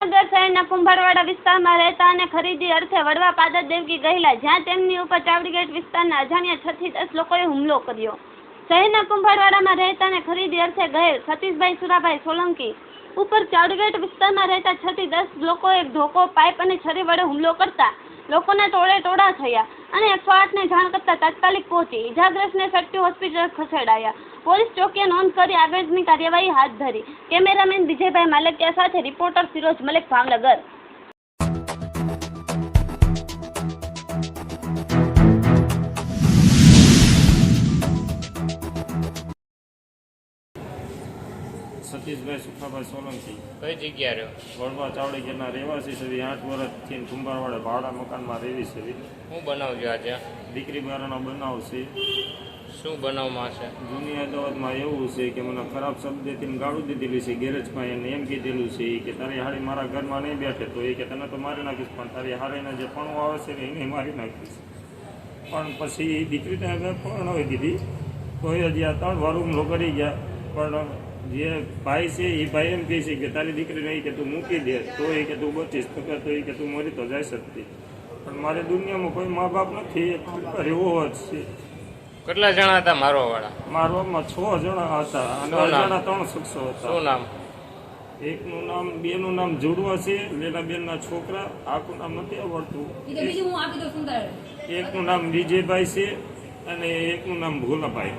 નગર શહેરના કુંભારવાડા વિસ્તારમાં રહેતા અને ખરીદી અર્થે વડવા પાદર દેવકી ગયેલા, જ્યાં તેમની ઉપર ચાવડી ગેટ વિસ્તારના અજાણ્યા 6 થી 10 લોકોએ હુમલો કર્યો। શહેરના કુંભારવાડામાં રહેતા અને ખરીદી અર્થે ગયેલ સતીશભાઈ સુરાભાઈ સોલંકી ઉપર ચાવડીગેટ વિસ્તારમાં રહેતા 6 થી 10 લોકોએ ધોકો, પાઇપ અને છરી વડે હુમલો કરતા લોકોના ટોળે ટોળા થયા અને 108ને જાણ કરતા તાત્કાલિક પહોંચી ઇજાગ્રસ્તને સટ્ટી હોસ્પિટલ ખસેડાયા। પોલીસ ચોકીએ નોંધ કરી આગળની કાર્યવાહી હાથ ધરી। કેમેરામેન વિજયભાઈ માલકિયા સાથે રિપોર્ટર ફિરોજ મલિક, ભાવનગર। સતીશભાઈ સુખાભાઈ સોલંકી કઈ જગ્યા રહ્યો? વડવા ચાવડી ગેટના રહેવાસી છે। 8 વર્ષથી કુંભારવાડા ભાડા મકાનમાં રહેવી છે। શું બનાવજો આજે? દીકરી બારાનો બનાવ છે। શું બનાવમાં છે? જૂની અદાવતમાં એવું છે કે મને ખરાબ શબ્દથી ગાળું દીધેલી છે। ગેરેજમાં એને એમ કીધેલું છે કે તારી હાડી મારા ઘરમાં નહીં બેઠે તો એ કે તને તો મારી નાખીશ, પણ તારી હાડીના જે પણું આવે છે ને એને મારી નાખીશ। પણ પછી દીકરીને હવે પરણાવી દીધી તો એ હજી આ 3 વાર હુમલો કરી ગયા। પણ જે ભાઈ છે એ ભાઈ એમ કહે છે કે તારી દીકરીને એ કે તું મૂકી દે તો એ કે તું બચીશ, તો એ કે તું મરી તો જઈ શકતી। પણ મારી દુનિયામાં કોઈ મા બાપ નથી, એક એવો જ છે। કેટલા જણા હતા મારવા વાળા? મારવામાં 6 જણા હતા અને અજાણા 3 શખ્સો હતા। શું નામ? એકનું નામ, બેનું નામ જોડવા છે, લેલાબેનના છોકરા, આખું નામ નથી આવડતું। એકનું નામ વિજયભાઈ છે અને એકનું નામ ભોલાભાઈ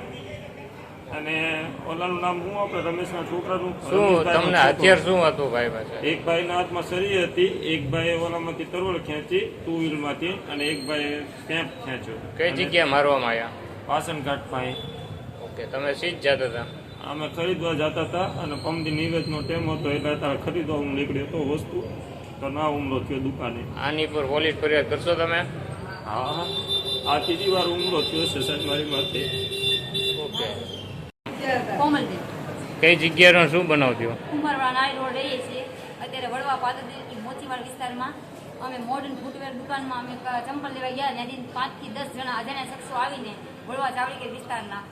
અને ઓલાનું નામ હું આપણે રમેશના છોકરાનું। શું તમને હથિયાર શું હતું ભાઈ પાસે? એક ભાઈના હાથમાં સરી હતી, એક ભાઈ ઓલામાંથી તરવળ ખેંચી 2 વ્હીલમાંથી અને એક ભાઈ સ્ટેમ્પ ખેંચ્યો। કઈ જગ્યાએ મારવામાં આવ્યા? વાસણઘાટ પાસે। ઓકે, તમે સીધ જતા હતા? અમે ખરીદવા જતા હતા અને પમદી નિવેદનો ટાઈમ હતો એટલે અત્યારે ખરીદવા હું નીકળ્યો હતો વસ્તુ, તો ના હુમલો થયો દુકાને। આની પર પોલીસ ફરિયાદ કરશો તમે? હા, આ 3જી વાર હુમલો થયો છે સાહેબ મારી માથે। ઓકે, કઈ જગ્યાનો શું બનાવજો? કુંભારવાડા રોડ રહીએ છીએ અત્યારે વડવા પાદર મોચીવાડ વિસ્તારમાં। અમે મોડર્ન ફૂટવેર દુકાનમાં અમે ચંપલ લેવા ગયા, ત્યાંથી 5 થી 10 જણા અજાણ્યા શખ્સો આવીને વડવા ચાવડીગેટ વિસ્તારના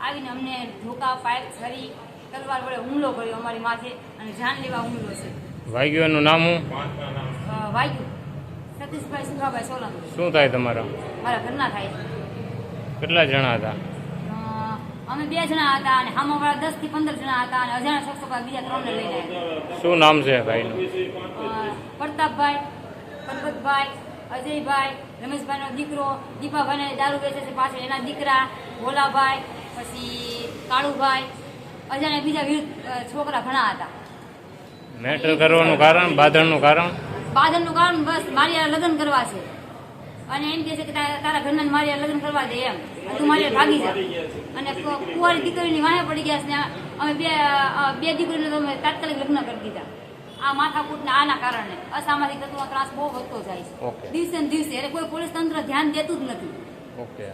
આવીને અમને ધોકા, પાઇપ, છરી, તલવાર વડે હુમલો કર્યો અમારી માથે અને જાન લેવા હુમલો છે। વાગ્યોનું નામ હું? વાગ્યું સતીશભાઈ સુખાભાઈ સોલંકી। શું થાય તમારા? મારા ઘરના થાય છે। કેટલા જણા હતા? અમે 2 જણા હતા અને સામાવાળા 10 થી 15 જણા હતા અને અજાણ્યા શખ્સો બીજા 3 ને લઈને આવ્યા। શું નામ છે ભાઈનું? પ્રતાપભાઈ, પરબતભાઈ, અજયભાઈ, રમેશભાઈનો દીકરો, દીપાભાઈને દારૂ વેચે છે પાછળ એના દીકરા, ભોલાભાઈ, પછી કાળુભાઈ, અજાણ્યા બીજા વિરુદ્ધ છોકરા ઘણા હતા। મેટર કરવાનું કારણ? બાંધણનું કારણ? બાંધણનું કારણ બસ મારી હારે લગ્ન કરવા છે અને એમ કહે છે કે તારા ઘરના મારી હારે લગ્ન કરવા દે એમ, તું મારી હારે ભાગી જા। અને કુંવારી દીકરીની વાહે પડી ગયા છે। અમે બે દીકરીને તો અમે તાત્કાલિક લગ્ન કરી દીધા। આ માથાકૂટના આના કારણે અસામાજિક તત્વોનો ત્રાસ બહુ વધતો જાય છે દિવસે ને દિવસે, એટલે કોઈ પોલીસ તંત્ર ધ્યાન દેતું જ નથી। ઓકે।